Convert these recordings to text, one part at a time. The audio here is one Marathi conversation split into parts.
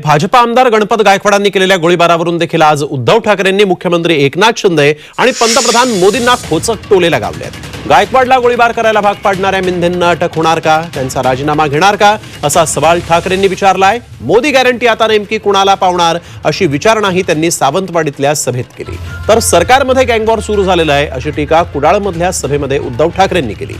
भाजपा आमदार गणपत गायकवाडांनी केलेल्या गोळीबारावरून देखील आज उद्धव ठाकरेंनी मुख्यमंत्री एकनाथ शिंदे आणि पंतप्रधान मोदींना खोचक टोले लगावलेत। गायकवाडला गोळीबार करायला भाग पाडणाऱ्या मिंधेंना अटक होणार का, त्यांचा राजीनामा घेणार का, असा सवाल ठाकरेंनी विचारलाय। मोदी गॅरंटी आता नेमकी कुणाला पावणार अशी विचारणाही त्यांनी सावंतवाडीतल्या सभेत केली। तर सरकारमध्ये गँगवॉर सुरू झालेला आहे अशी टीका कुडाळमधल्या सभेमध्ये उद्धव ठाकरेंनी केली।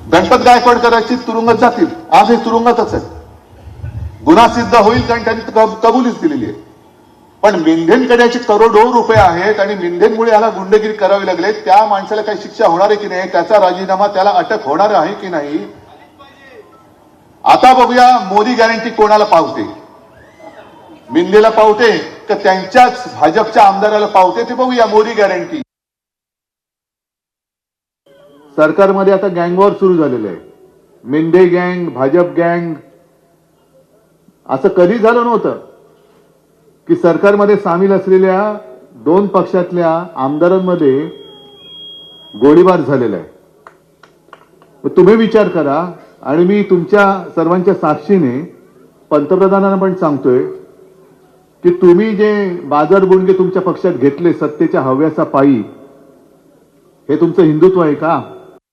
गणपत गायकवाड करायची तुरुंगात जातील, आज हे तुरुंगातच आहे, गुन्हा सिद्ध होईल कारण त्यांनी कबुलीच दिलेली आहे। पण मिंधेंकडे करोडो रुपये आहेत आणि मिंधेंमुळे याला गुंडगिरी करावी लागले, त्या माणसाला काही शिक्षा होणार आहे की नाही, त्याचा राजीनामा, त्याला अटक होणार आहे की नाही। आता बघूया मोदी गॅरंटी कोणाला पावते, मिंधेला पावते का त्यांच्याच भाजपच्या आमदाराला पावते ते बघूया। मोदी गॅरंटी सरकारमध्ये आता गँगवॉर सुरू झालेलं आहे, मिंधे गँग, भाजप गँग। असं कधी झालं नव्हतं की सरकारमध्ये सामील असलेल्या दोन पक्षातल्या आमदारांमध्ये गोळीबार झालेला आहे। तुम्ही विचार करा आणि मी तुमच्या सर्वांच्या साक्षीने पंतप्रधानांना पण सांगतोय की तुम्ही जे बाजारबुणगे तुमच्या पक्षात घेतले सत्तेच्या हव्यासा पायी, हे तुमचं हिंदुत्व आहे का?